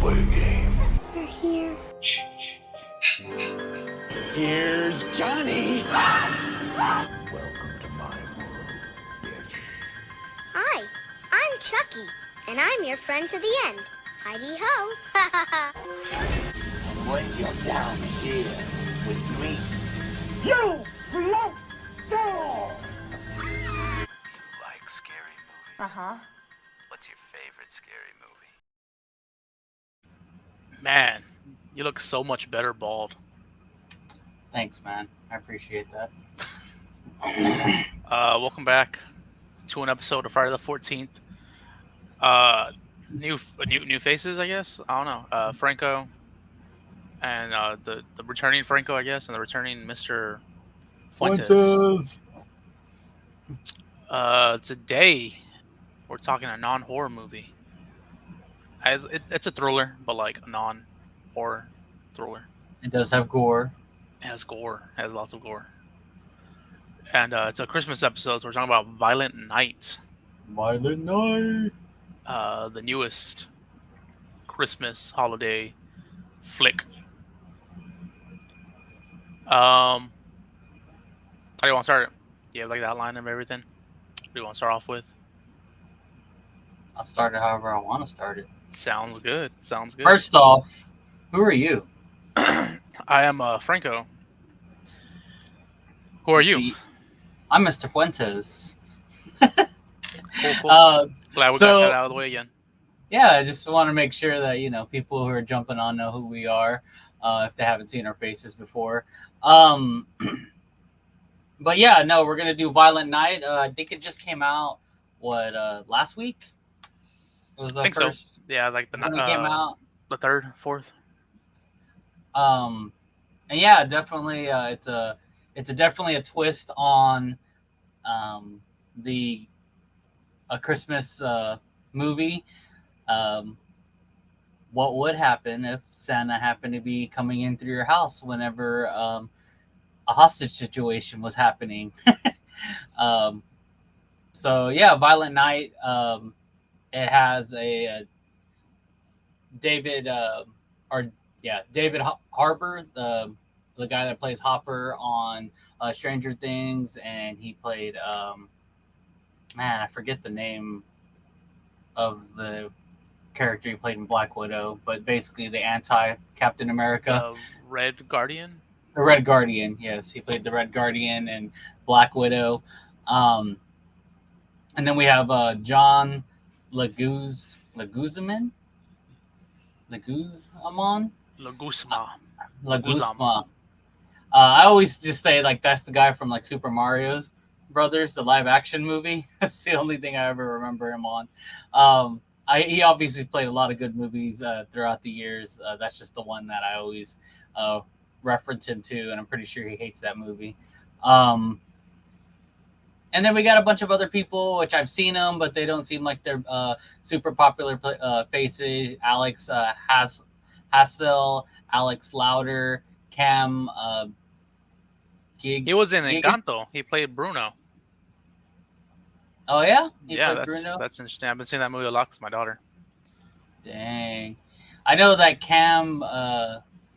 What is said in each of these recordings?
play a game. They're here. Here's Johnny. Welcome to my world, bitch. Hi, I'm Chucky, and I'm your friend to the end. Heidi ho. When you're down here with me, you float down. Like scary movies? Uh-huh. What's your favorite scary movie? Man, you look so much better bald. Thanks, man. I appreciate that. Welcome back to an episode of Friday the 14th. New faces, I guess. I don't know. Franco and the returning Franco, I guess, and the returning Mr. Fuentes. Today we're talking a non-horror movie. It's a thriller, but like a non-horror thriller. It does have gore. It has gore. It has lots of gore. And it's a Christmas episode, so we're talking about Violent Night. Violent Night. The newest Christmas holiday flick. How do you want to start it? Do you have like the outline of everything? What do you want to start off with? I'll start it however I want to start it. Sounds good. First off, who are you? I am Franco. Who are you? I'm Mr. Fuentes. Cool. Glad we got that out of the way again. Yeah, I just want to make sure that, people who are jumping on know who we are, if they haven't seen our faces before. But yeah, no, we're going to do Violent Night. I think it just came out, last week? It was the I think first, so. Yeah, like when it came out. the third, fourth. And yeah, definitely, it's definitely a twist on a Christmas movie. What would happen if Santa happened to be coming in through your house whenever a hostage situation was happening? So yeah, Violent Night. It has a David Harbour, the guy that plays Hopper on Stranger Things, and he played I forget the name of the character he played in Black Widow, but basically the anti-Captain America. Red Guardian? The Red Guardian, yes. He played the Red Guardian and Black Widow. And then we have John Leguizamo. I always just say like that's the guy from like Super Mario Brothers, the live action movie. That's the only thing I ever remember him on. He obviously played a lot of good movies throughout the years. That's just the one that I always reference him to, and I'm pretty sure he hates that movie. And then we got a bunch of other people, which I've seen them, but they don't seem like they're super popular faces. Alex Hassel, Alex Lauder, Cam He was in Encanto. He played Bruno. Oh, yeah? Bruno? That's interesting. I've been seeing that movie a lot because my daughter. Dang. I know that Cam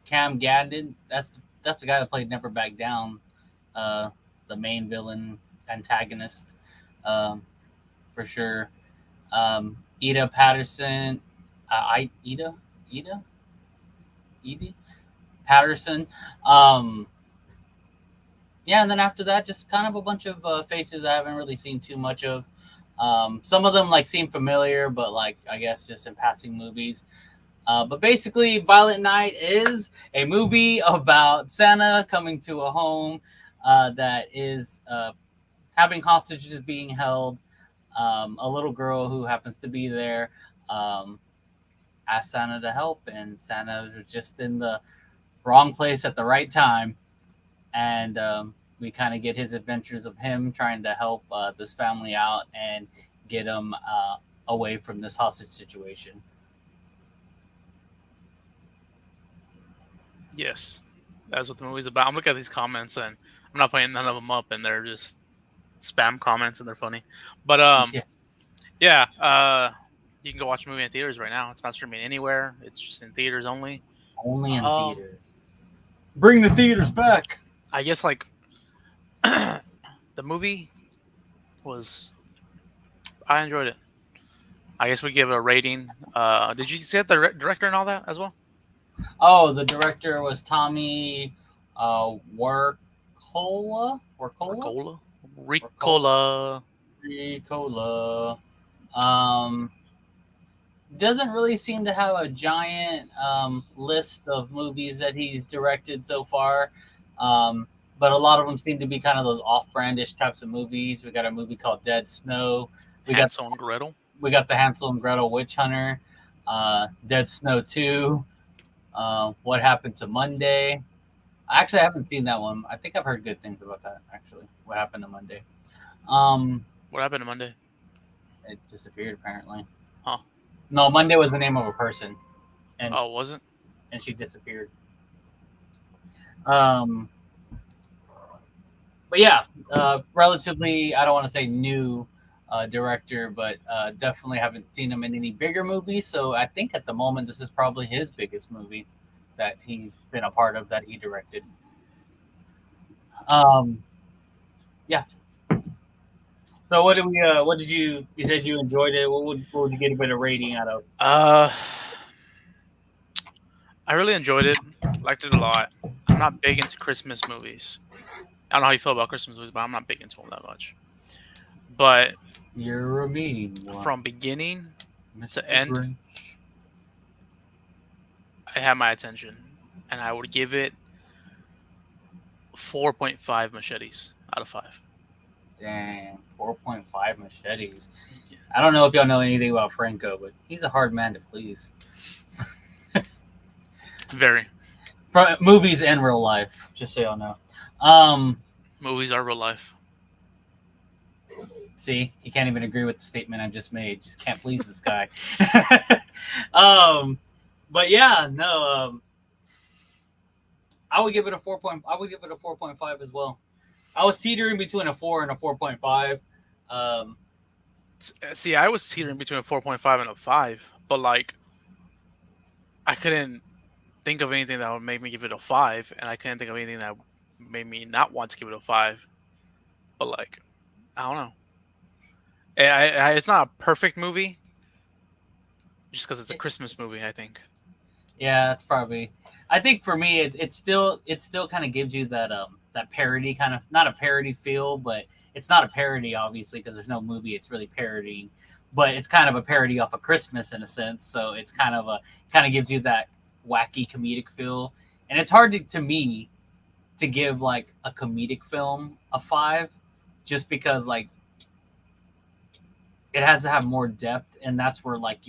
Gandon, that's the guy that played Never Back Down, the main villain antagonist, for sure. Ida Patterson, Ida Patterson. Yeah, and then after that, just kind of a bunch of faces I haven't really seen too much of. Some of them like seem familiar, but like I guess just in passing movies. But basically, Violent Night is a movie about Santa coming to a home that is having hostages being held. A little girl who happens to be there asks Santa to help, and Santa was just in the wrong place at the right time. And we kind of get his adventures of him trying to help this family out and get them away from this hostage situation. Yes, that's what the movie's about. I'm looking at these comments, and I'm not putting none of them up, and they're just spam comments, and they're funny. But yeah, You can go watch a movie in theaters right now. It's not streaming anywhere. It's just in theaters only. Only in Um, theaters. Bring the theaters back. I guess like the movie was. I enjoyed it. I guess we give it a rating. Did you see the director and all that as well? Oh, the director was Tommy Warkola. Ricola. Ricola. Doesn't really seem to have a giant list of movies that he's directed so far. But a lot of them seem to be kind of those off-brandish types of movies. We got a movie called Dead Snow. Hansel and Gretel. We got the Hansel and Gretel Witch Hunter, Dead Snow 2, What Happened to Monday. Actually, I haven't seen that one. I think I've heard good things about that, actually. What Happened to Monday. What happened to Monday? It disappeared, apparently. Huh. No, Monday was the name of a person. And Oh, was it? and she disappeared. But yeah, relatively, I don't want to say new director, but definitely haven't seen him in any bigger movies. So I think at the moment, this is probably his biggest movie that he's been a part of that he directed. Yeah. So what did we? What did you? You said you enjoyed it. What would you get a bit of rating out of? I really enjoyed it. Liked it a lot. I'm not big into Christmas movies. I don't know how you feel about Christmas movies, but I'm not big into them that much. But You're a mean one, from beginning Mr. to end, Grinch. I had my attention, and I would give it 4.5 machetes out of 5. Dang, 4.5 machetes. I don't know if y'all know anything about Franco, but he's a hard man to please. Very. From movies and real life, just so y'all know. Movies are real life. See, you can't even agree with the statement I just made. Just can't please this guy. But yeah, no. I would give it a 4. I would give it a 4.5 as well. I was teetering between a 4 and a 4.5. See, I was teetering between a 4.5 and a 5, but like, I couldn't think of anything that would make me give it a 5, and I couldn't think of anything that made me not want to give it a 5. But like, I don't know. It's not a perfect movie, just because it's a Christmas movie, I think. Yeah, that's probably. I think for me, it still kind of gives you that that parody kind of, not a parody feel, but it's not a parody obviously because there's no movie it's really parodying, but it's kind of a parody off of Christmas in a sense. So it's kind of gives you that wacky comedic feel, and it's hard to me to give like a comedic film a 5, just because like it has to have more depth, and that's where like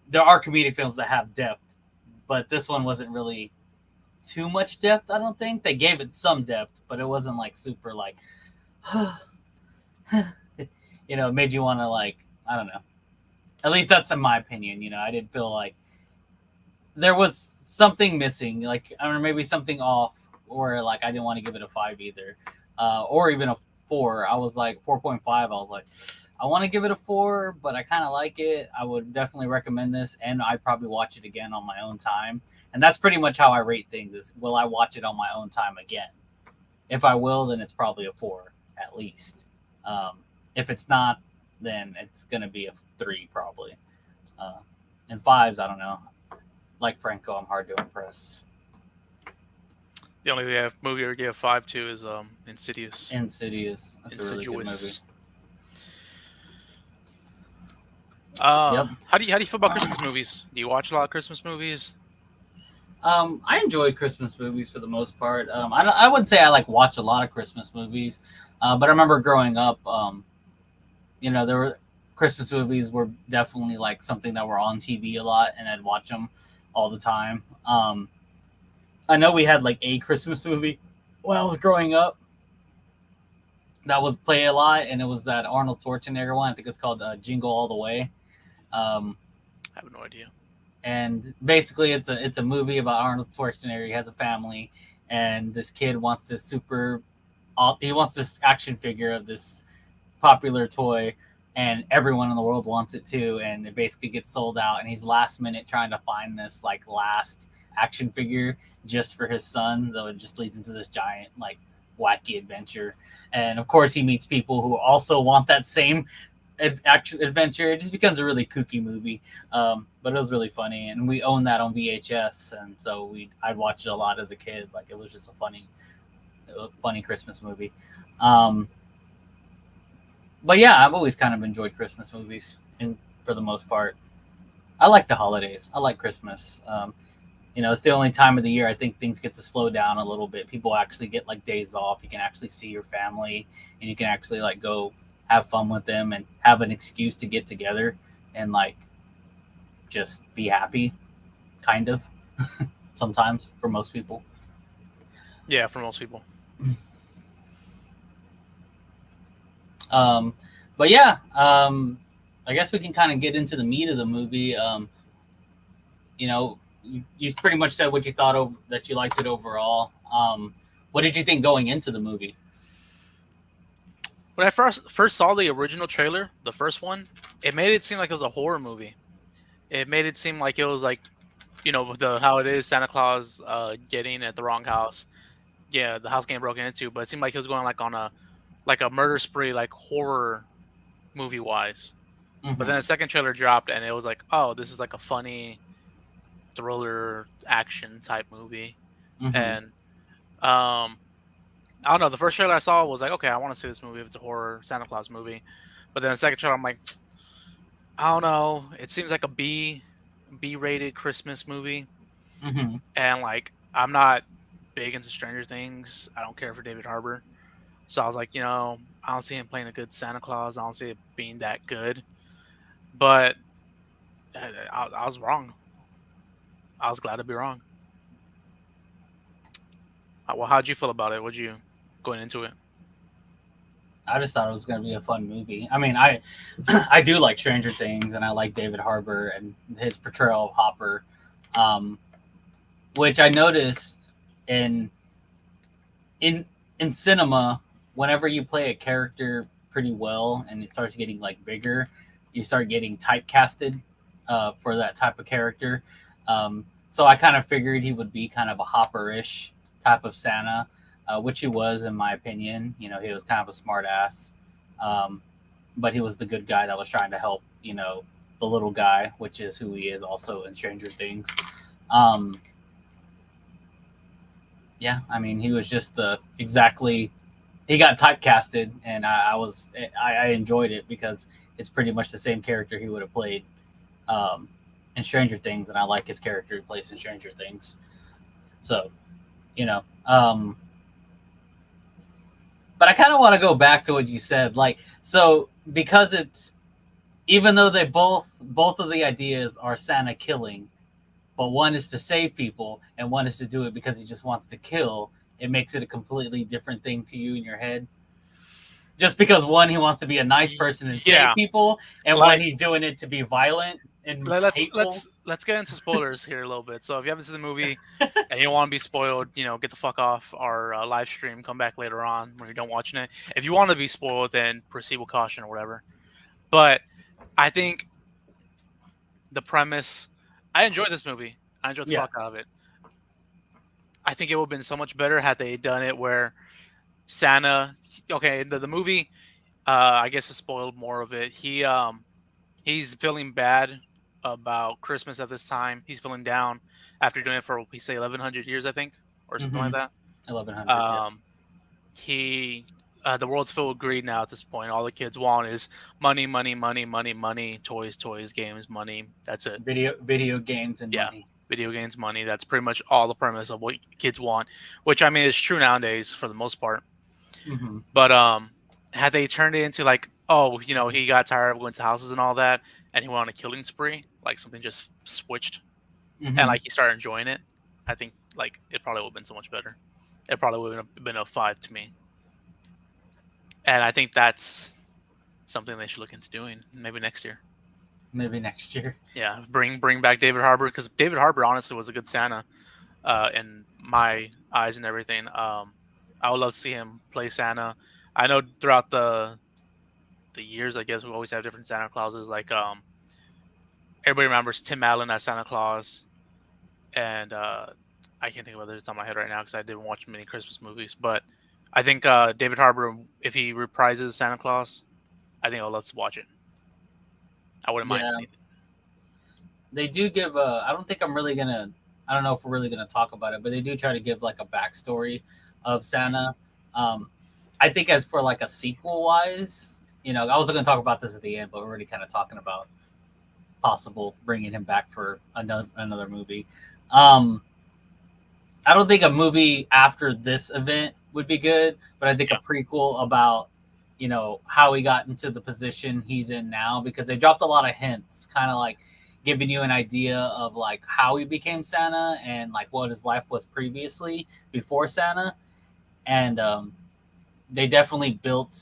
there are comedic films that have depth, but this one wasn't really too much depth. I don't think they gave it some depth, but it wasn't like super like it made you want to like, I don't know, at least that's in my opinion. I didn't feel like there was something missing, like, I don't know, maybe something off, or like I didn't want to give it a 5 either, or even a 4. I was like 4.5. I was like, I want to give it a 4, but I kind of like it. I would definitely recommend this, and I'd probably watch it again on my own time. And that's pretty much how I rate things: is will I watch it on my own time again? If I will, then it's probably a 4 at least. If it's not, then it's gonna be a 3 probably. And 5s, I don't know. Like Franco, I'm hard to impress. The only movie I would give a 5 to is Insidious. Insidious. That's a really good movie. Yep. How do you feel about Christmas movies? Do you watch a lot of Christmas movies? I enjoy Christmas movies for the most part. I wouldn't say I like watch a lot of Christmas movies, but I remember growing up, there were Christmas movies were definitely like something that were on TV a lot, and I'd watch them all the time. I know we had like a Christmas movie when I was growing up that was played a lot, and it was that Arnold Schwarzenegger one. I think it's called Jingle All the Way. I have no idea. And basically, it's a movie about Arnold Schwarzenegger. He has a family, and this kid wants this action figure of this popular toy, and everyone in the world wants it too, and it basically gets sold out, and he's last minute trying to find this like last action figure just for his son, so it just leads into this giant like wacky adventure. And of course he meets people who also want that same action adventure. It just becomes a really kooky movie, but it was really funny, and we own that on VHS, and so I'd watch it a lot as a kid. Like it was just a funny Christmas movie. But yeah, I've always kind of enjoyed Christmas movies, and for the most part, I like the holidays. I like Christmas. It's the only time of the year I think things get to slow down a little bit. People actually get like days off. You can actually see your family, and you can actually like go have fun with them and have an excuse to get together and like just be happy, kind of. Sometimes for most people. Yeah, for most people. But yeah, I guess we can kind of get into the meat of the movie. You pretty much said what you thought that you liked it overall. What did you think going into the movie? When I first saw the original trailer, the first one, it made it seem like it was a horror movie. It made it seem like it was like, how it is Santa Claus getting at the wrong house. Yeah, the house getting broken into, but it seemed like it was going like on a murder spree, like horror movie wise. Mm-hmm. But then the second trailer dropped, and it was like, oh, this is like a funny thriller action type movie. Mm-hmm. And I don't know. The first trailer I saw was like, okay, I want to see this movie if it's a horror Santa Claus movie. But then the second trailer, I'm like, I don't know. It seems like a B-rated Christmas movie. Mm-hmm. And like, I'm not big into Stranger Things. I don't care for David Harbour. So I was like, I don't see him playing a good Santa Claus. I don't see it being that good. But I was wrong. I was glad to be wrong. Well, how'd you feel about it? What'd you going into it? I just thought it was going to be a fun movie. I mean, I do like Stranger Things, and I like David Harbour and his portrayal of Hopper, which I noticed in cinema. Whenever you play a character pretty well and it starts getting like bigger, you start getting typecasted for that type of character. So I kind of figured he would be kind of a Hopper-ish type of Santa, which he was, in my opinion. He was kind of a smart ass, but he was the good guy that was trying to help, the little guy, which is who he is also in Stranger Things. Yeah, I mean, he was just he got typecasted, and I enjoyed it because it's pretty much the same character he would have played in Stranger Things, and I like his character he plays in Stranger Things. So, but I kind of want to go back to what you said, like, so because even though they both of the ideas are Santa killing, but one is to save people and one is to do it because he just wants to kill. It makes it a completely different thing to you in your head. Just because one, he wants to be a nice person and save people, and one, he's doing it to be violent and hateful. Let's get into spoilers here a little bit. So if you haven't seen the movie and you don't want to be spoiled, get the fuck off our live stream. Come back later on when you're done watching it. If you want to be spoiled, then proceed with caution or whatever. But I think the premise, I enjoyed this movie. I enjoyed the fuck out of it. I think it would have been so much better had they done it where Santa. Okay, the movie, I guess it spoiled more of it. He's feeling bad about Christmas at this time. He's feeling down after doing it for, we say, 1,100 years, I think, or something like that. 1,100. The world's filled with greed now at this point. All the kids want is money, money, money, money, money, toys, games, money. That's it. Video games and money. Video games, money. That's pretty much all the premise of what kids want, which I mean is true nowadays for the most part. Mm-hmm. But had they turned it into like, he got tired of going to houses and all that, and he went on a killing spree, like something just switched, and like he started enjoying it, I think like it probably would have been so much better. It probably would have been a 5 to me, and I think that's something they should look into doing maybe next year. Yeah, bring back David Harbour, because David Harbour honestly was a good Santa in my eyes and everything. I would love to see him play Santa. I know throughout the the years, I guess we always have different Santa Clauses. Like everybody remembers Tim Allen as Santa Claus, and I can't think of others on my head right now because I didn't watch many Christmas movies. But I think David Harbour, if he reprises Santa Claus, I think I'll let's watch it. I wouldn't mind seeing it. They do give a. I don't think I'm really gonna. I don't know if we're really gonna talk about it, but they do try to give like a backstory of Santa. I think as for like a sequel wise, you know, I was going to talk about this at the end, but we're already kind of talking about possible bringing him back for another movie. I don't think a movie after this event would be good, but I think a prequel about, you know, how he got into the position he's in now, because they dropped a lot of hints, kind of like giving you an idea of like how he became Santa and like what his life was previously before Santa. And they definitely built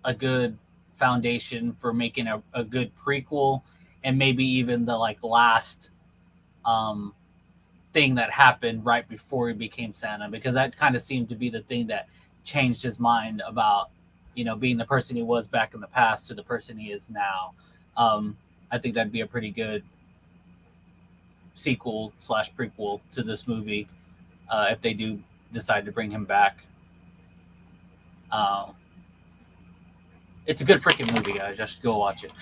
a good foundation for making a good prequel, and maybe even the like last thing that happened right before he became Santa, because that kind of seemed to be the thing that changed his mind about, you know, being the person he was back in the past to the person he is now. I think that'd be a pretty good sequel / prequel to this movie if they do decide to bring him back. It's a good freaking movie, guys. Just go watch it.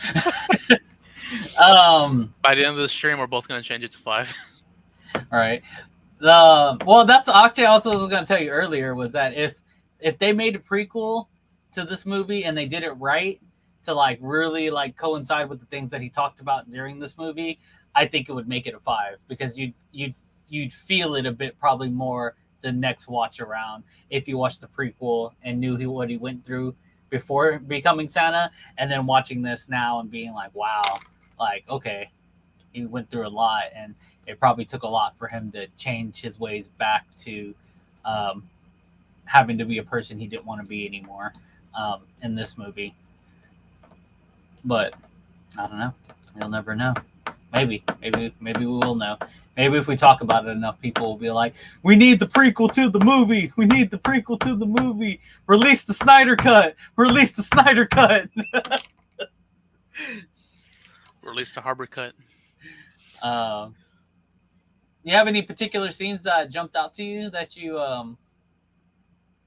By the end of the stream, we're both going to change it to 5. All right. Well, that's actually also what I was going to tell you earlier, was that if they made a prequel to this movie and they did it right to like really like coincide with the things that he talked about during this movie, I think it would make it a 5, because you'd feel it a bit probably more the next watch around if you watched the prequel and knew what he went through before becoming Santa, and then watching this now and being like, wow, like, okay, he went through a lot, and it probably took a lot for him to change his ways back to having to be a person he didn't want to be anymore in this movie. But I don't know. You'll never know. Maybe we will know. Maybe if we talk about it enough, people will be like, we need the prequel to the movie. We need the prequel to the movie. Release the Snyder Cut. Release the Snyder Cut. Release the Harbor Cut. You have any particular scenes that jumped out to you that you want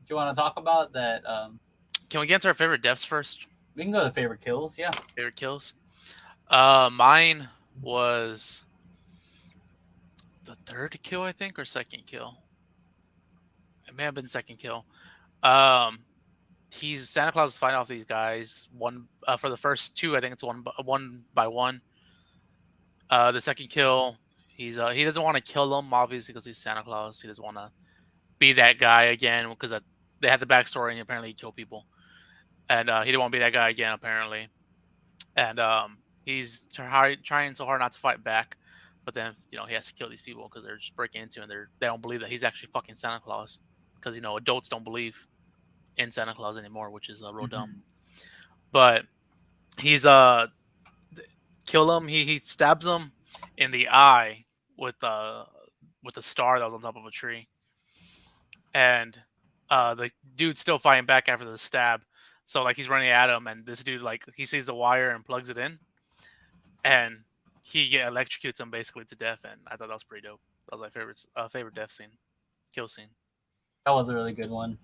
to talk about? That Can we get into our favorite deaths first? we can go to favorite kills. Yeah. Favorite kills? Mine was the third kill, I think, or second kill. It may have been second kill. Santa Claus is fighting off these guys. One for the first two, I think it's one by one. The second kill, he doesn't want to kill them, obviously, because he's Santa Claus. He doesn't want to be that guy again, because they had the backstory and apparently he killed people, and he didn't want to be that guy again, apparently. And he's trying so hard not to fight back, but then he has to kill these people because they're just breaking into him, and they don't believe that he's actually fucking Santa Claus, because adults don't believe in Santa Claus anymore, which is real dumb. But he's kill him. He stabs him in the eye with a star that was on top of a tree, and the dude's still fighting back after the stab. So like he's running at him, and this dude he sees the wire and plugs it in, and he electrocutes him basically to death. And I thought that was pretty dope. That was my favorite death scene, kill scene. That was a really good one.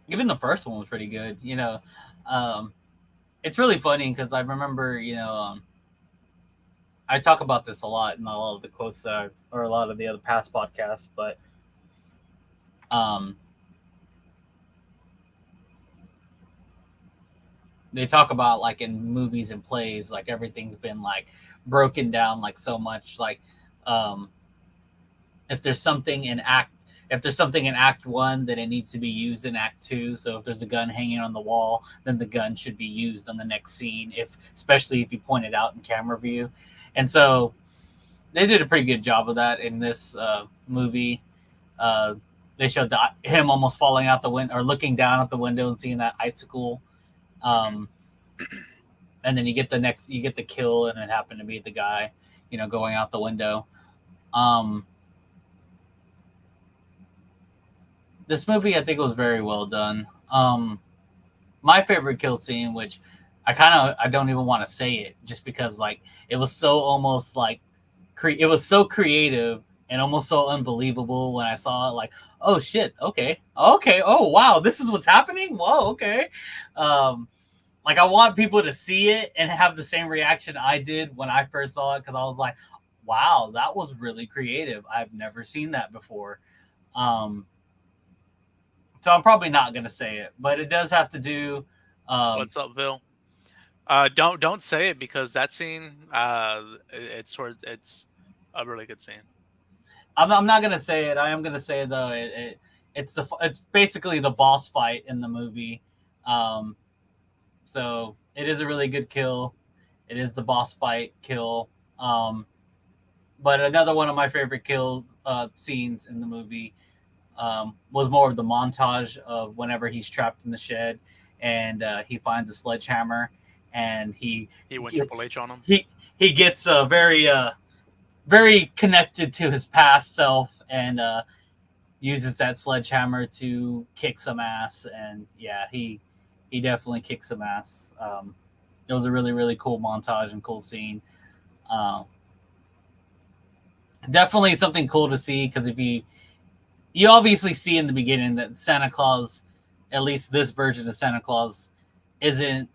Even the first one was pretty good. It's really funny because I remember, I talk about this a lot in a lot of the quotes or a lot of the other past podcasts, but they talk about like in movies and plays, like everything's been like broken down like so much. Like if there's something in Act 1, then it needs to be used in Act 2. So if there's a gun hanging on the wall, then the gun should be used on the next scene, especially if you point it out in camera view. And so they did a pretty good job of that in this movie. They showed him almost falling out the window or looking down at the window and seeing that icicle. And then you get the kill, and it happened to be the guy, going out the window. This movie, I think, was very well done. my favorite kill scene, which I don't even want to say it, just because like it was so almost like it was so creative and almost so unbelievable when I saw it. Like, oh shit, okay, oh wow, this is what's happening. Whoa, okay. Like I want people to see it and have the same reaction I did when I first saw it, because I was like, wow, that was really creative. I've never seen that before. So I'm probably not gonna say it, but it does have to do. What's up, Bill? Don't say it, because that scene, it's a really good scene. I'm not gonna say it. I am gonna say though it's basically the boss fight in the movie. So it is a really good kill. It is the boss fight kill. But another one of my favorite kills scenes in the movie was more of the montage of whenever he's trapped in the shed and he finds a sledgehammer and he went Triple H on him. He gets very connected to his past self and uses that sledgehammer to kick some ass. And yeah, he definitely kicks some ass. It was a really, really cool montage and cool scene. Definitely something cool to see, because if you obviously see in the beginning that Santa Claus, at least this version of Santa Claus, isn't,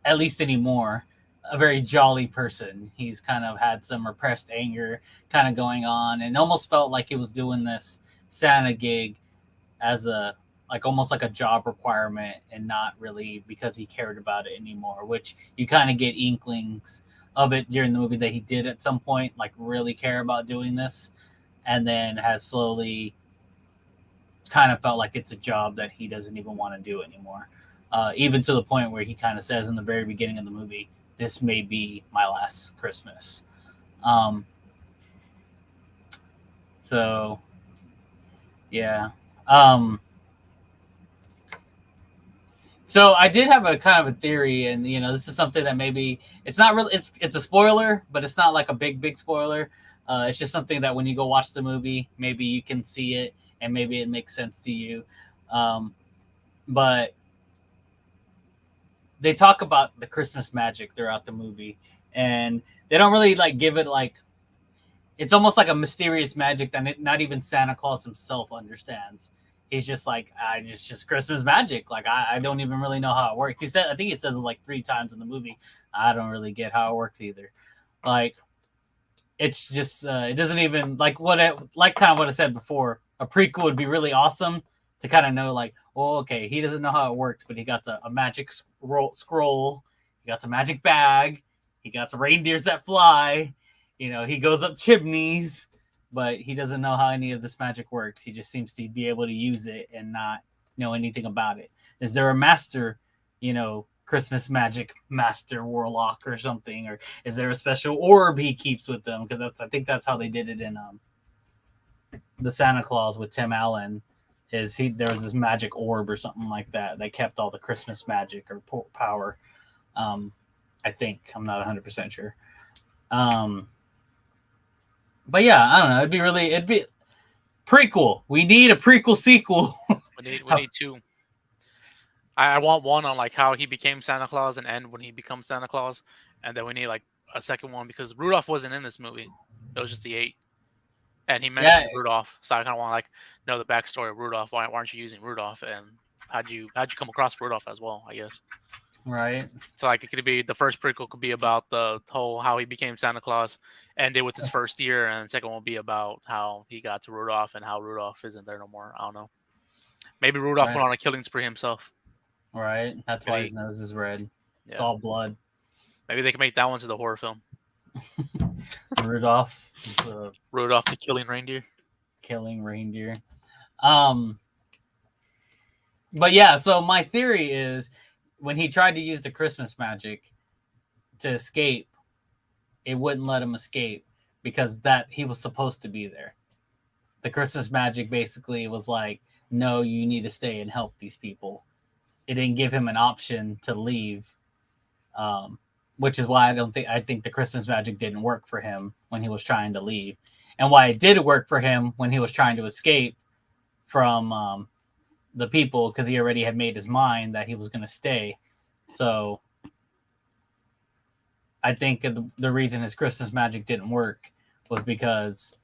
at least anymore, a very jolly person. He's kind of had some repressed anger kind of going on, and almost felt like he was doing this Santa gig as almost like a job requirement, and not really because he cared about it anymore, which you kind of get inklings of it during the movie that he did at some point, like really care about doing this, and then has slowly kind of felt like it's a job that he doesn't even want to do anymore. Even to the point where he kind of says in the very beginning of the movie, this may be my last Christmas. So yeah. So I did have a kind of a theory, and this is something that maybe it's not really, it's a spoiler, but it's not like a big spoiler. It's just something that when you go watch the movie, maybe you can see it and maybe it makes sense to you. But they talk about the Christmas magic throughout the movie, and they don't really like give it like, it's almost like a mysterious magic that not even Santa Claus himself understands. He's just like, just Christmas magic. Like, I don't even really know how it works. I think he says it like 3 times in the movie. I don't really get how it works either. Like, it's just, it doesn't even, like kind of what I said before, a prequel would be really awesome to kind of know, like, well, okay, he doesn't know how it works, but he got a magic scroll. He got a magic bag. He got some reindeers that fly. He goes up chimneys. But he doesn't know how any of this magic works. He just seems to be able to use it and not know anything about it. Is there a master, Christmas magic master warlock or something? Or is there a special orb he keeps with them? Because I think that's how they did it in the Santa Claus with Tim Allen. There was this magic orb or something like that. They kept all the Christmas magic or power. I think. I'm not 100% sure. But yeah, I don't know. It'd be prequel. We need a prequel sequel. we need 2. I want one on like how he became Santa Claus and end when he becomes Santa Claus, and then we need like a second one because Rudolph wasn't in this movie. It was just the 8, and he mentioned Rudolph. So I kind of want to like know the backstory of Rudolph. Why aren't you using Rudolph? And how'd you come across Rudolph as well? I guess. Right. So like it could be the first prequel could be about the whole how he became Santa Claus, ended with his first year, and the second one will be about how he got to Rudolph and how Rudolph isn't there no more. I don't know. Maybe Rudolph went on a killing spree himself. Right. That's why his nose is red. Yeah. It's all blood. Maybe they can make that one to the horror film. Rudolph. Rudolph the killing reindeer. Killing reindeer. But yeah, so my theory is when he tried to use the Christmas magic to escape, it wouldn't let him escape because he was supposed to be there. The Christmas magic basically was like, no, you need to stay and help these people. It didn't give him an option to leave, which is why I think the Christmas magic didn't work for him when he was trying to leave, and why it did work for him when he was trying to escape from the people because he already had made his mind that he was going to stay. So I think the reason his Christmas magic didn't work was because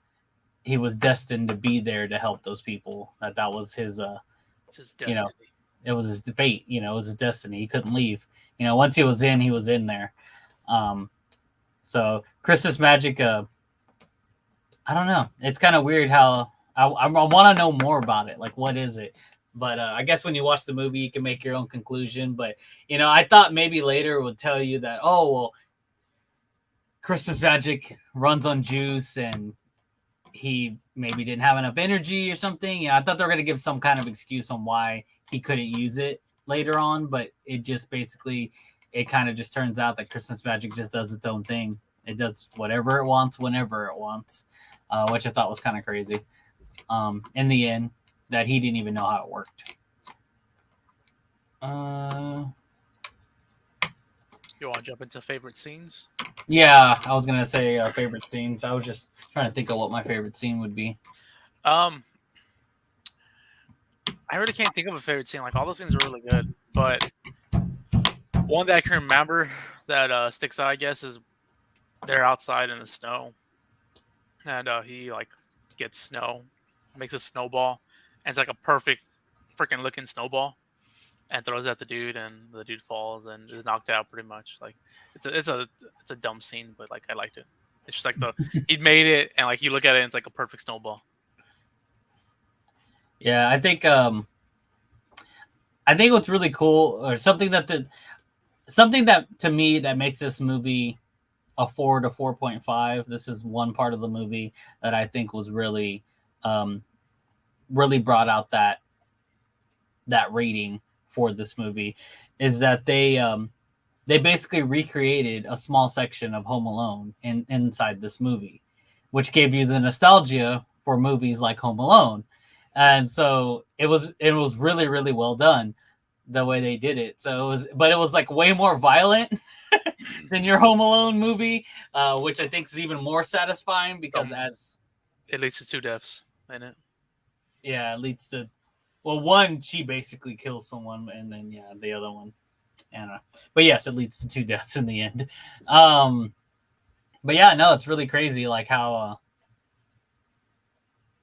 he was destined to be there to help those people. That was his It's his you know, destiny. it was his fate. It was his destiny. He couldn't leave. Once he was in there. So Christmas magic. I don't know. It's kind of weird how I want to know more about it. Like, what is it? But I guess when you watch the movie, you can make your own conclusion. But I thought maybe later it would tell you that, oh well, Christmas magic runs on juice and he maybe didn't have enough energy or something. I thought they were going to give some kind of excuse on why he couldn't use it later on, but it just basically, it kind of just turns out that Christmas magic just does its own thing. It does whatever it wants, whenever it wants, which I thought was kind of crazy. In the end, that he didn't even know how it worked. You want to jump into favorite scenes? Yeah, I was going to say favorite scenes. I was just trying to think of what my favorite scene would be. I really can't think of a favorite scene. Like, all those scenes are really good, but one that I can remember that sticks out, I guess, is they're outside in the snow, and he like gets snow, makes a snowball, and it's like a perfect freaking looking snowball, and throws it at the dude, and the dude falls and is knocked out pretty much. Like, it's a dumb scene, but like I liked it. It's just like he'd made it, and like you look at it, and it's like a perfect snowball. Yeah, I think what's really cool, or something that to me that makes this movie a 4 to 4.5. This is one part of the movie that I think was really, really brought out that rating for this movie, is that they basically recreated a small section of Home Alone inside this movie, which gave you the nostalgia for movies like Home Alone. And so it was really, really well done the way they did it. So it was like way more violent than your Home Alone movie, which I think is even more satisfying because it leads to 2 deaths in it. Yeah, it leads to, well, one, she basically kills someone, and then the other one, Anna. But yes, it leads to 2 deaths in the end. But yeah, no, it's really crazy, like how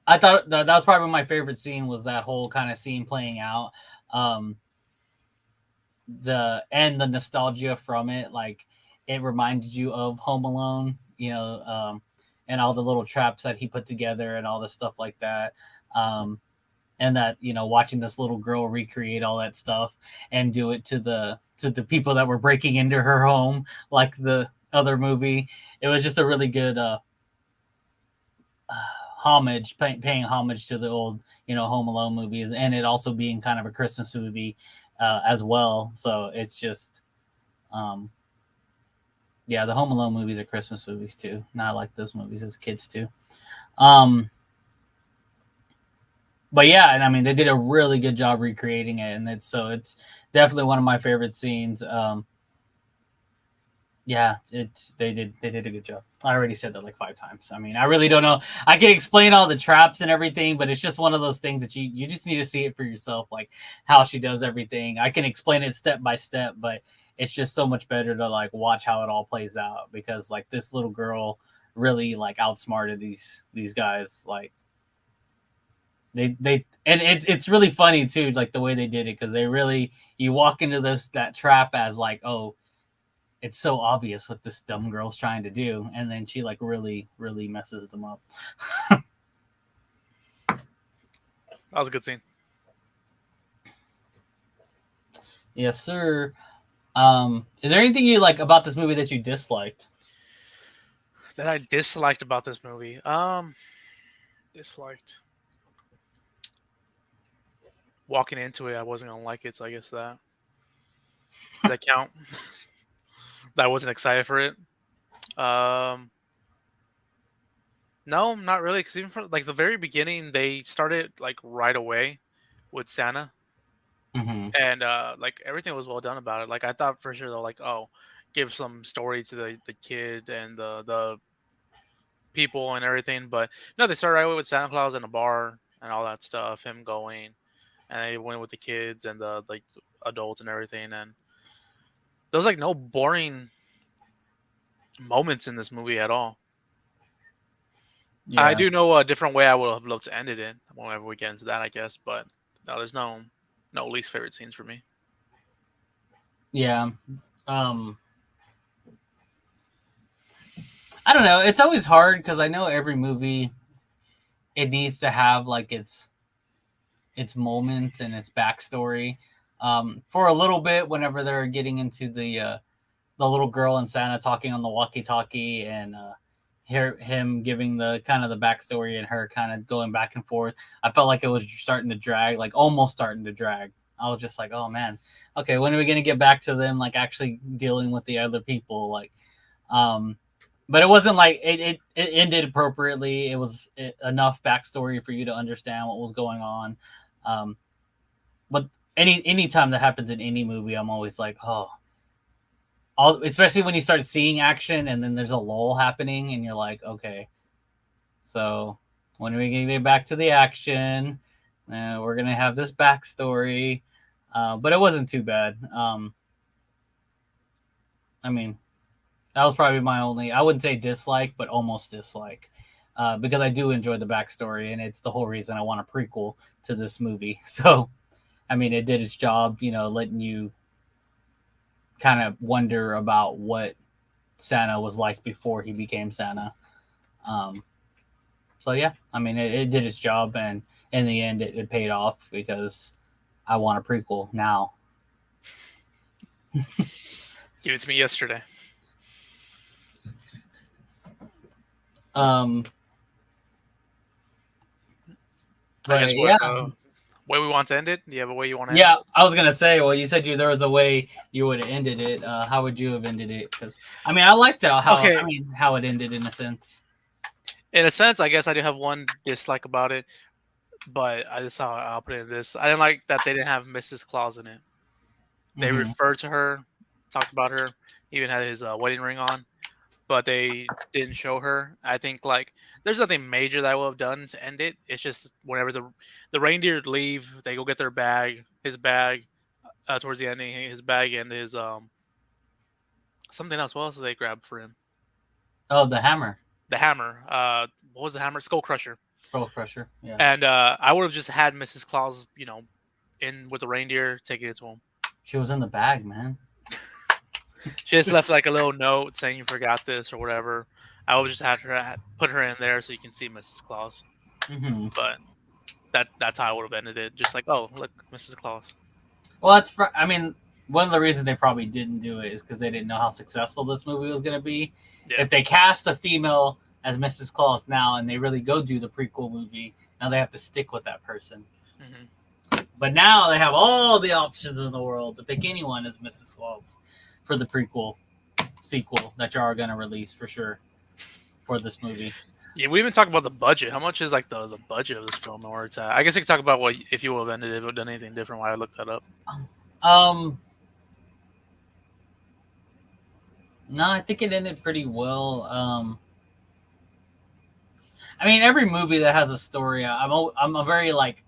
I thought that was probably my favorite scene, was that whole kind of scene playing out. The nostalgia from it, like it reminded you of Home Alone, and all the little traps that he put together and all the stuff like that. And that, watching this little girl recreate all that stuff and do it to the people that were breaking into her home, like the other movie. It was just a really good homage, paying homage to the old, Home Alone movies, and it also being kind of a Christmas movie as well. So it's just, the Home Alone movies are Christmas movies too. And I like those movies as kids too. But yeah, and I mean, they did a really good job recreating it, and it's definitely one of my favorite scenes. Yeah, they did a good job. I already said that like 5 times. I mean, I really don't know. I can explain all the traps and everything, but it's just one of those things that you just need to see it for yourself, like how she does everything. I can explain it step by step, but it's just so much better to like watch how it all plays out, because like this little girl really like outsmarted these guys. Like they and it's really funny too, like the way they did it, because they really, you walk into that trap as like, oh, it's so obvious what this dumb girl's trying to do, and then she like really, really messes them up. That was a good scene. Yes, sir. Is there anything you like about this movie that you disliked? That I disliked about this movie? Disliked. Walking into it, I wasn't gonna like it, so I guess that. Does that count? That I wasn't excited for it. No, not really. Because even from like the very beginning, they started like right away with Santa, and like everything was well done about it. Like I thought for sure they'll like, oh, give some story to the kid and the people and everything, but no, they started right away with Santa Claus in a bar and all that stuff. Him going, and they went with the kids and the like adults and everything. And there was like no boring moments in this movie at all. I do know a different way I would have loved to end it. Whenever we get into that, I guess. But no, there's no least favorite scenes for me. Yeah. I don't know. It's always hard because I know every movie, it needs to have like its moments and its backstory. For a little bit, whenever they're getting into the little girl and Santa talking on the walkie-talkie, and him giving the kind of the backstory and her kind of going back and forth, I felt like it was starting to drag, like almost starting to drag. I was just like, oh man, okay, when are we gonna get back to them like actually dealing with the other people? Like, but it wasn't like it ended appropriately. It was enough backstory for you to understand what was going on. But any time that happens in any movie, I'm always like, oh, especially when you start seeing action and then there's a lull happening and you're like, okay, so when are we going to get back to the action? We're going to have this backstory. But it wasn't too bad. I mean, that was probably my only, I wouldn't say dislike, but almost dislike. Because I do enjoy the backstory, and it's the whole reason I want a prequel to this movie. So, I mean, it did its job, letting you kind of wonder about what Santa was like before he became Santa. So, yeah, I mean, it did its job, and in the end, it paid off because I want a prequel now. Give it to me yesterday. I guess way we want to end it? Do you have a way you want to end it? Yeah, I was going to say, well, you said there was a way you would have ended it. How would you have ended it? Because, I mean, I liked how it ended in a sense. In a sense, I guess I do have one dislike about it, but I'll put it in this. I didn't like that they didn't have Mrs. Claus in it. They referred to her, talked about her, even had his wedding ring on, but they didn't show her. I think like there's nothing major that I would have done to end it. It's just whenever the reindeer leave, they go get their bag, his bag, towards the ending, his bag and his something else. What else did they grab for him? Oh, the hammer. The hammer. What was the hammer? Skull Crusher. Skull Crusher. Yeah. And I would have just had Mrs. Claus, in with the reindeer, taking it to him. She was in the bag, man. She just left like a little note saying you forgot this or whatever. I would just have her put her in there so you can see Mrs. Claus. Mm-hmm. But that's how I would have ended it. Just like, oh, look, Mrs. Claus. Well, I mean, one of the reasons they probably didn't do it is because they didn't know how successful this movie was going to be. Yeah. If they cast a female as Mrs. Claus now and they really go do the prequel movie, now they have to stick with that person. Mm-hmm. But now they have all the options in the world to pick anyone as Mrs. Claus for the sequel that you are going to release for sure for this movie. Yeah, we even talked about the budget. How much is like the budget of this film? Or it's I guess we could talk about what if you would have ended it, if it would have done anything different. Why I looked that up. No, I think it ended pretty well. I mean, every movie that has a story, I'm a very like,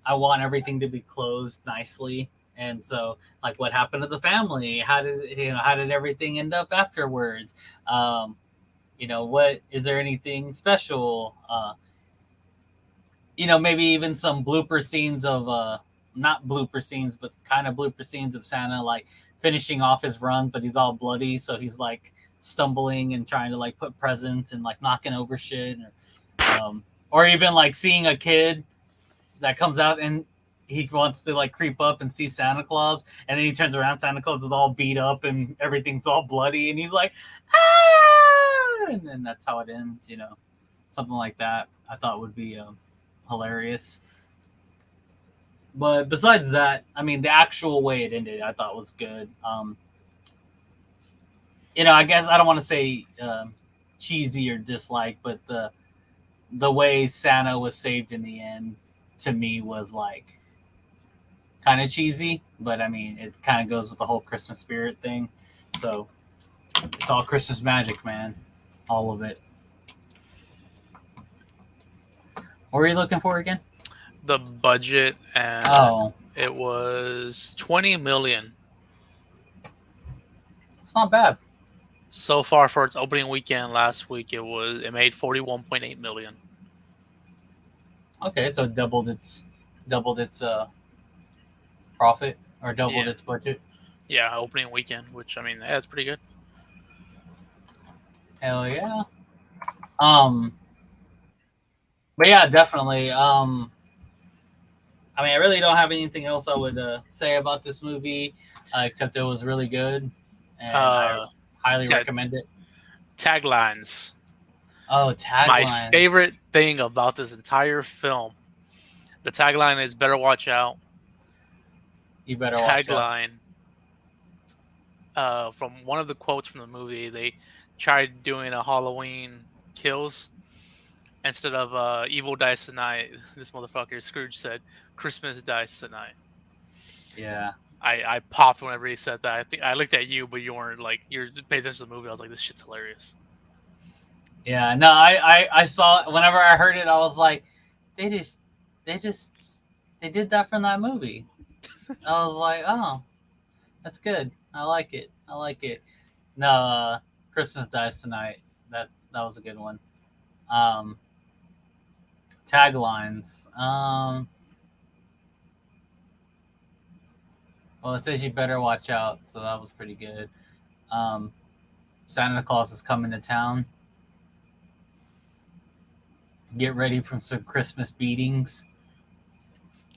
I want everything to be closed nicely. And so, like, what happened to the family? How did everything end up afterwards? What is there anything special? Maybe even some blooper scenes of not blooper scenes, but kind of blooper scenes of Santa like finishing off his run, but he's all bloody, so he's like stumbling and trying to like put presents and like knocking over shit, or even like seeing a kid that comes out and he wants to like creep up and see Santa Claus, and then he turns around, Santa Claus is all beat up and everything's all bloody, and he's like, ah! And then that's how it ends, something like that. I thought would be hilarious. But besides that, I mean, the actual way it ended, I thought was good. I guess I don't want to say cheesy or dislike, but the way Santa was saved in the end to me was like kind of cheesy, but I mean, it kind of goes with the whole Christmas spirit thing. So it's all Christmas magic, man. All of it. What were you looking for again? the budget, and Oh, it was 20 million it's not bad. so far for its opening weekend. Last week, it made 41.8 million. Okay, so it doubled its profit or doubled Yeah. its budget. Yeah, opening weekend, which I mean, yeah, that's pretty good. Hell yeah. But yeah, definitely. I mean, I really don't have anything else I would say about this movie, except it was really good, and I highly yeah. recommend it. Taglines. Oh, tagline! My favorite thing about this entire film, the tagline is "Better watch out." You better watch out. Tagline. From one of the quotes from the movie, they tried doing a Halloween kills instead of "Evil dies tonight." This motherfucker Scrooge said, "Christmas dies tonight." Yeah. I popped whenever he said that. I think I looked at you, but you weren't like you're paying attention to the movie. I was like, "This shit's hilarious." Yeah, no, I saw whenever I heard it, I was like, they did that from that movie. I was like, oh, that's good. I like it. No, Christmas Dies Tonight. That was a good one. Taglines. Well, it says you better watch out, so that was pretty good. Santa Claus is coming to town. Get ready for some Christmas beatings.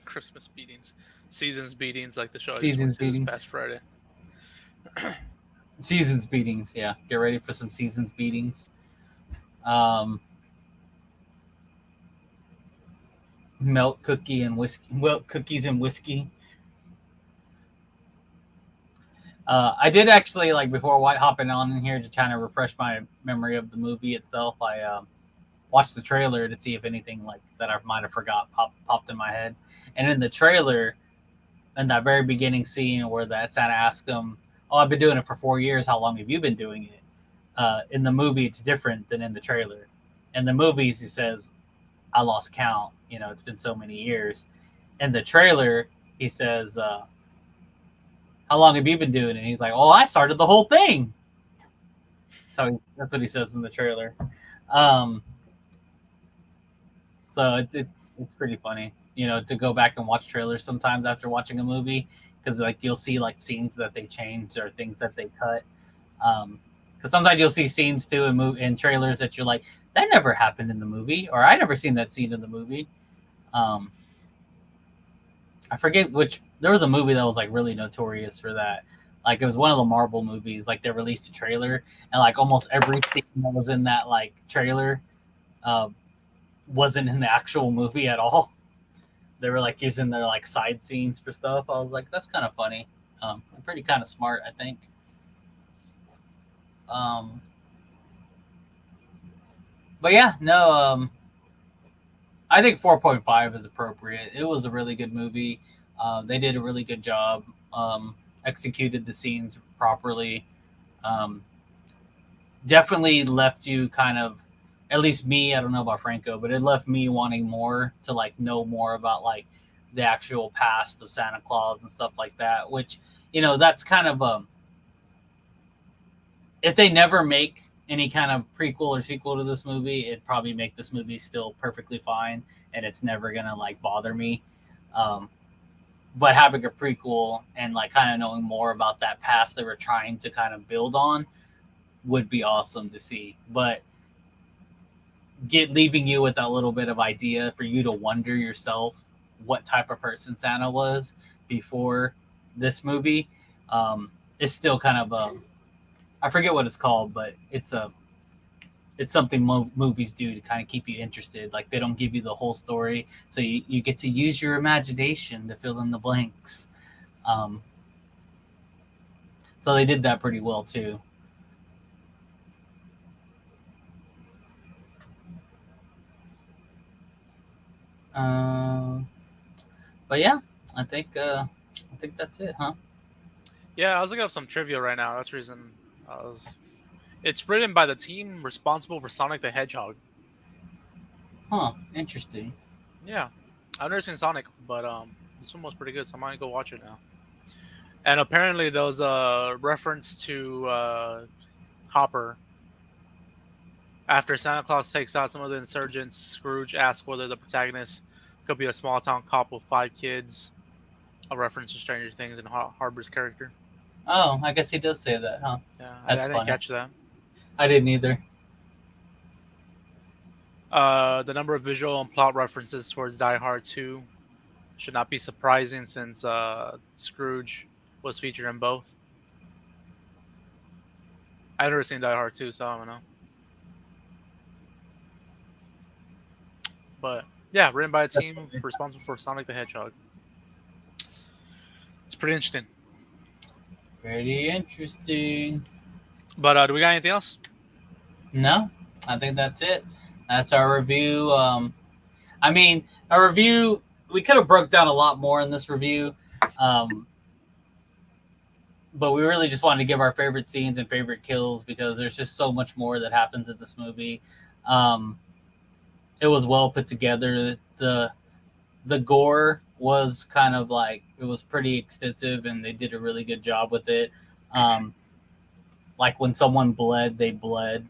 Christmas beatings, seasons beatings, like the show. Seasons beatings. This past Friday. Seasons beatings, yeah. Get ready for some seasons beatings. Milk cookie and whiskey. Milk cookies and whiskey. I did actually, like, before white hopping on in here to try to refresh my memory of the movie itself. I watched the trailer to see if anything like that I might have forgot popped in my head. And in the trailer, in that very beginning scene where that Santa asked him, "Oh, I've been doing it for 4 years. How long have you been doing it?" In the movie, it's different than in the trailer. In the movies, he says, "I lost count. You know, it's been so many years." In the trailer, he says, "How long have you been doing it?" And he's like, "Oh, I started the whole thing." So that's what he says in the trailer. So it's pretty funny, you know, to go back and watch trailers sometimes after watching a movie, because like you'll see like scenes that they changed or things that they cut. Because sometimes you'll see scenes too in trailers that you're like, that never happened in the movie, or I never seen that scene in the movie. I forget which. There was a movie that was like really notorious for that. Like it was one of the Marvel movies. Like they released a trailer, and like almost everything that was in that like trailer wasn't in the actual movie at all. They were like using their like side scenes for stuff. I was like, that's kind of funny. Pretty kind of smart, I think. But yeah, no. I think 4.5 is appropriate. It was a really good movie. They did a really good job. Executed the scenes properly. Definitely left you kind of, at least me, I don't know about Franco, but it left me wanting more to like know more about like the actual past of Santa Claus and stuff like that, which, you know, that's kind of if they never make any kind of prequel or sequel to this movie, it'd probably make this movie still perfectly fine, and it's never gonna like bother me. But having a prequel and like kind of knowing more about that past they were trying to kind of build on would be awesome to see. But leaving you with that little bit of idea for you to wonder yourself what type of person Santa was before this movie is still kind of I forget what it's called, but it's something movies do to kind of keep you interested. Like they don't give you the whole story, so you get to use your imagination to fill in the blanks. So they did that pretty well too. But yeah, I think that's it, huh? Yeah, I was looking up some trivia right now. That's the reason I was. It's written by the team responsible for Sonic the Hedgehog. Huh, interesting. Yeah. I've never seen Sonic, but this one was pretty good, so I might go watch it now. And apparently there was a reference to Hopper. After Santa Claus takes out some of the insurgents, Scrooge asks whether the protagonist could be a small town cop with 5 kids. A reference to Stranger Things and Harbor's character. Oh, I guess he does say that, huh? Yeah, That's I didn't funny. catch that. I didn't either. The number of visual and plot references towards Die Hard 2 should not be surprising since Scrooge was featured in both. I've never seen Die Hard 2, so I don't know. But yeah, written by a team responsible for Sonic the Hedgehog. It's pretty interesting. Pretty interesting. But do we got anything else? No, I think that's it. That's our review. I mean, our review, we could have broke down a lot more in this review. But we really just wanted to give our favorite scenes and favorite kills because there's just so much more that happens in this movie. It was well put together. The gore was kind of like, it was pretty extensive and they did a really good job with it. Like when someone bled, they bled.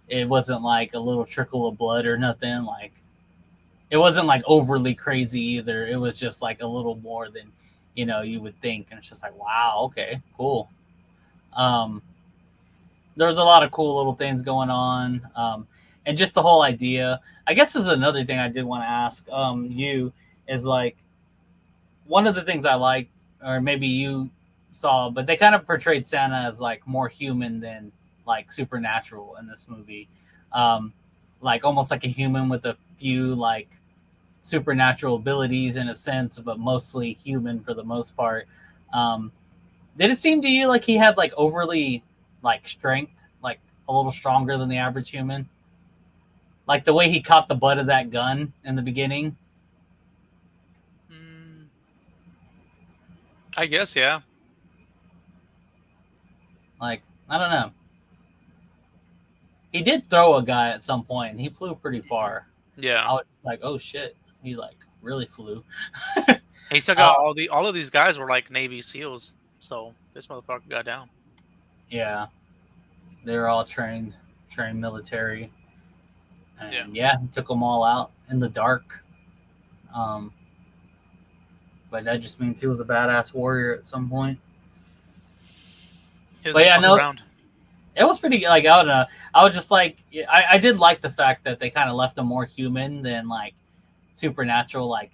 It wasn't like a little trickle of blood or nothing. Like, it wasn't like overly crazy either. It was just like a little more than, you would think. And it's just like, wow, okay, cool. There's a lot of cool little things going on. And just the whole idea, I guess this is another thing I did want to ask you is like, one of the things I liked, or maybe you saw, but they kind of portrayed Santa as like more human than like supernatural in this movie. Like almost like a human with a few like supernatural abilities in a sense, but mostly human for the most part. Did it seem to you like he had like overly like strength, like a little stronger than the average human? Like the way he caught the butt of that gun in the beginning? I guess, yeah. Like, I don't know. He did throw a guy at some point, and he flew pretty far. Yeah. I was like, oh shit, he like really flew. He took out all of these guys were like Navy SEALs, so this motherfucker got down. Yeah, they were all trained military, and yeah, he took them all out in the dark. But that just means he was a badass warrior at some point. But yeah, no, it was pretty like, I don't know. I was just like, I did like the fact that they kind of left him more human than like supernatural, like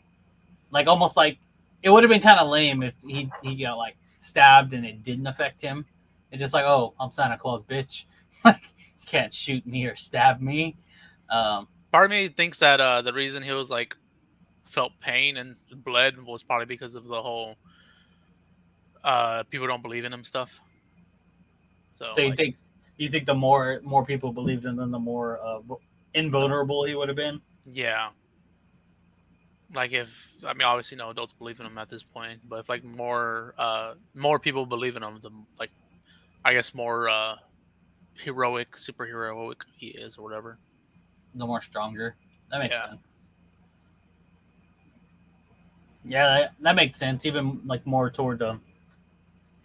almost like it would have been kind of lame if he got like stabbed and it didn't affect him. It's just like, oh, I'm Santa Claus, bitch. Like, you can't shoot me or stab me. Part of me thinks that the reason he was like felt pain and bled was probably because of the whole people don't believe in him stuff. So you think the more people believed in him, the more invulnerable he would have been? Yeah. Like obviously no adults believe in him at this point, but if like more people believe in him, the like I guess more superheroic he is or whatever. The more stronger. That makes sense. Yeah, that makes sense. Even like more toward the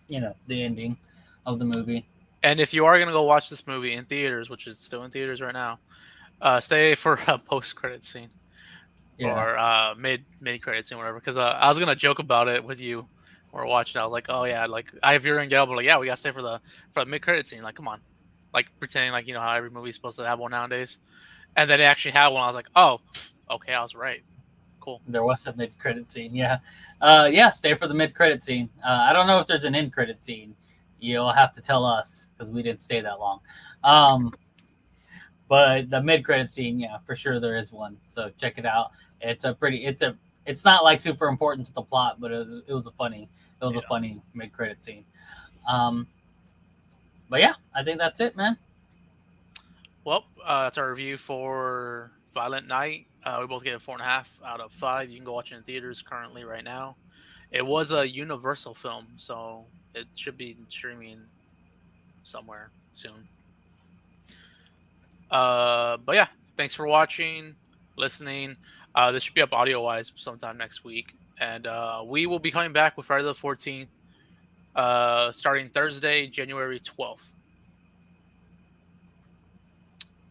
ending of the movie. And if you are gonna go watch this movie in theaters, which is still in theaters right now, stay for a post-credit scene or mid-credit scene, whatever. Because I was gonna joke about it with you when we're watching. I was like, oh yeah, like if you're gonna get up, like yeah, we gotta stay for the mid-credit scene. Like, come on, like pretending like how every movie's supposed to have one nowadays. And then it actually had one. I was like, oh, okay, I was right. Cool. There was a mid-credit scene, yeah. Stay for the mid-credit scene. I don't know if there's an end-credit scene. You'll have to tell us because we didn't stay that long. But the mid-credit scene, yeah, for sure there is one. So check it out. It's not like super important to the plot, but it was a funny mid-credit scene. But yeah, I think that's it, man. Well, that's our review for Violent Night. We both gave it 4.5 out of 5. You can go watch it in theaters currently right now. It was a Universal film, so it should be streaming somewhere soon. But yeah, thanks for watching, listening. This should be up audio wise sometime next week, and we will be coming back with Friday the 14th, starting Thursday, January 12th.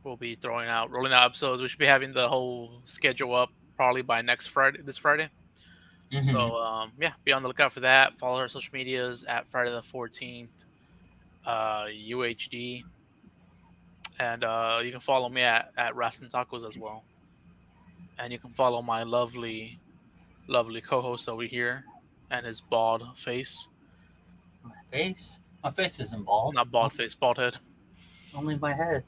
We'll be rolling out episodes. We should be having the whole schedule up probably by this Friday. Mhm. So yeah, be on the lookout for that. Follow our social medias at Friday the 14th, UHD, and you can follow me at Rastin Tacos as well. And you can follow my lovely co-host over here and his bald face. My face isn't bald. Not bald face, bald head. Only my head.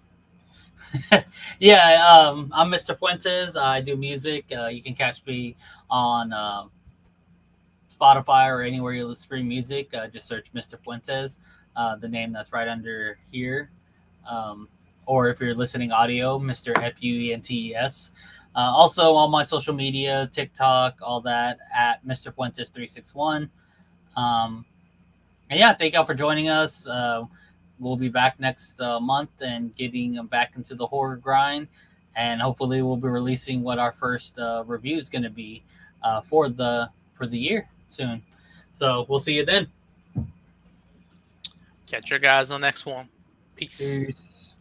Yeah, I'm Mr. Fuentes. I do music. You can catch me on Spotify or anywhere you stream music. Just search Mr. Fuentes, the name that's right under here. Or if you're listening audio, Mr. Fuentes. Also on my social media, TikTok, all that, at Mr. Fuentes 361. And yeah, thank y'all for joining us. We'll be back next month and getting back into the horror grind. And hopefully we'll be releasing what our first review is going to be for the year soon. So we'll see you then. Catch you guys on the next one. Peace. Peace.